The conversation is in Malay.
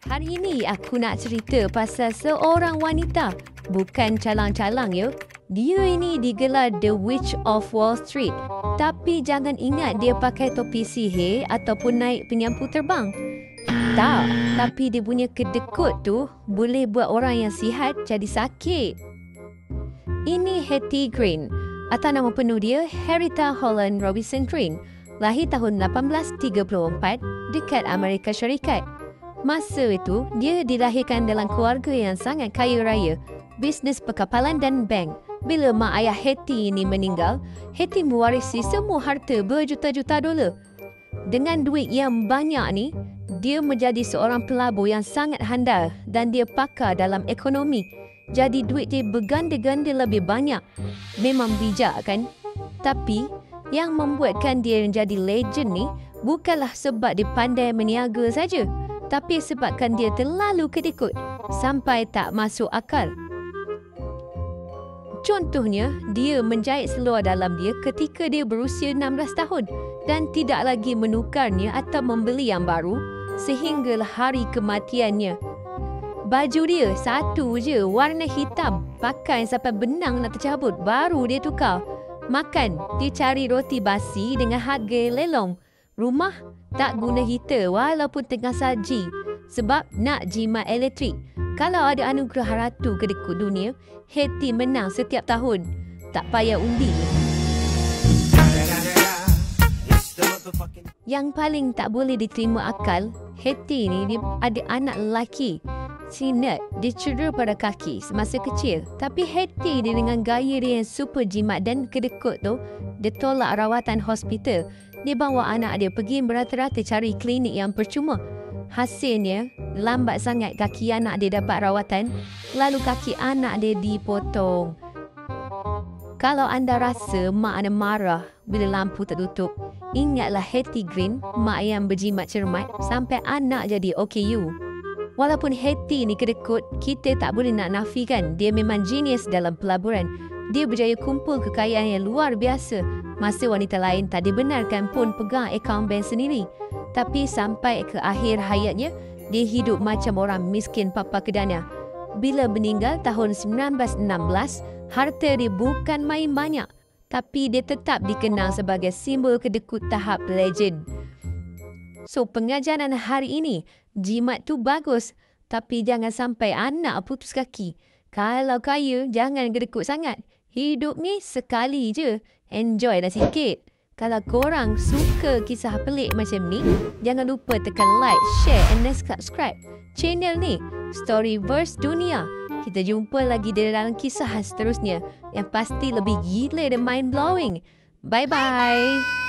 Hari ini aku nak cerita pasal seorang wanita. Bukan calang-calang ya. Dia ini digelar The Witch of Wall Street. Tapi jangan ingat dia pakai topi sihir ataupun naik penyampu terbang. Tak, tapi dia punya kedekut tu boleh buat orang yang sihat jadi sakit. Ini Hetty Green. Atau nama penuh dia Henrietta Holland Robinson Green. Lahir tahun 1834 dekat Amerika Syarikat. Masa itu, dia dilahirkan dalam keluarga yang sangat kaya raya, bisnes perkapalan dan bank. Bila mak ayah Hetty ini meninggal, Hetty mewarisi semua harta berjuta-juta dolar. Dengan duit yang banyak ni, dia menjadi seorang pelabur yang sangat handal dan dia pakar dalam ekonomi. Jadi duit dia berganda-ganda lebih banyak. Memang bijak kan? Tapi, yang membuatkan dia menjadi legend ni bukanlah sebab dia pandai meniaga saja, tapi sebabkan dia terlalu kedekut sampai tak masuk akal. Contohnya, dia menjahit seluar dalam dia ketika dia berusia 16 tahun dan tidak lagi menukarnya atau membeli yang baru sehinggalah hari kematiannya. Baju dia satu je, warna hitam, pakai sampai benang nak tercabut baru dia tukar. Makan, dia cari roti basi dengan harga lelong. Rumah tak guna heater walaupun tengah salji sebab nak jimat elektrik. Kalau ada anugerah ratu kedekut dunia, Hetty menang setiap tahun. Tak payah undi. Yang paling tak boleh diterima akal, Hetty ni dia ada anak lelaki. Si Ned, dia cedera pada kaki semasa kecil. Tapi Hetty dia dengan gaya dia yang super jimat dan kedekut tu, dia tolak rawatan hospital. Dia bawa anak dia pergi berata-rata cari klinik yang percuma. Hasilnya, lambat sangat kaki anak dia dapat rawatan, lalu kaki anak dia dipotong. Kalau anda rasa mak anda marah bila lampu tertutup, ingatlah Hetty Green, mak yang berjimat cermat sampai anak jadi OKU. Walaupun Hetty ni kedekut, kita tak boleh nak nafikan dia memang genius dalam pelaburan. Dia berjaya kumpul kekayaan yang luar biasa. Masa wanita lain tak dibenarkan pun pegang akaun bank sendiri. Tapi sampai ke akhir hayatnya, dia hidup macam orang miskin papa kedana. Bila meninggal tahun 1916, harta dia bukan main banyak. Tapi dia tetap dikenal sebagai simbol kedekut tahap legend. So, pengajaran hari ini, jimat tu bagus. Tapi jangan sampai anak putus kaki. Kalau kaya, jangan kedekut sangat. Hidup ni sekali je. Enjoy lah sikit. Kalau korang suka kisah pelik macam ni, jangan lupa tekan like, share and subscribe channel ni, Storyverse Dunia. Kita jumpa lagi dalam kisah seterusnya yang pasti lebih gila dan mind-blowing. Bye-bye.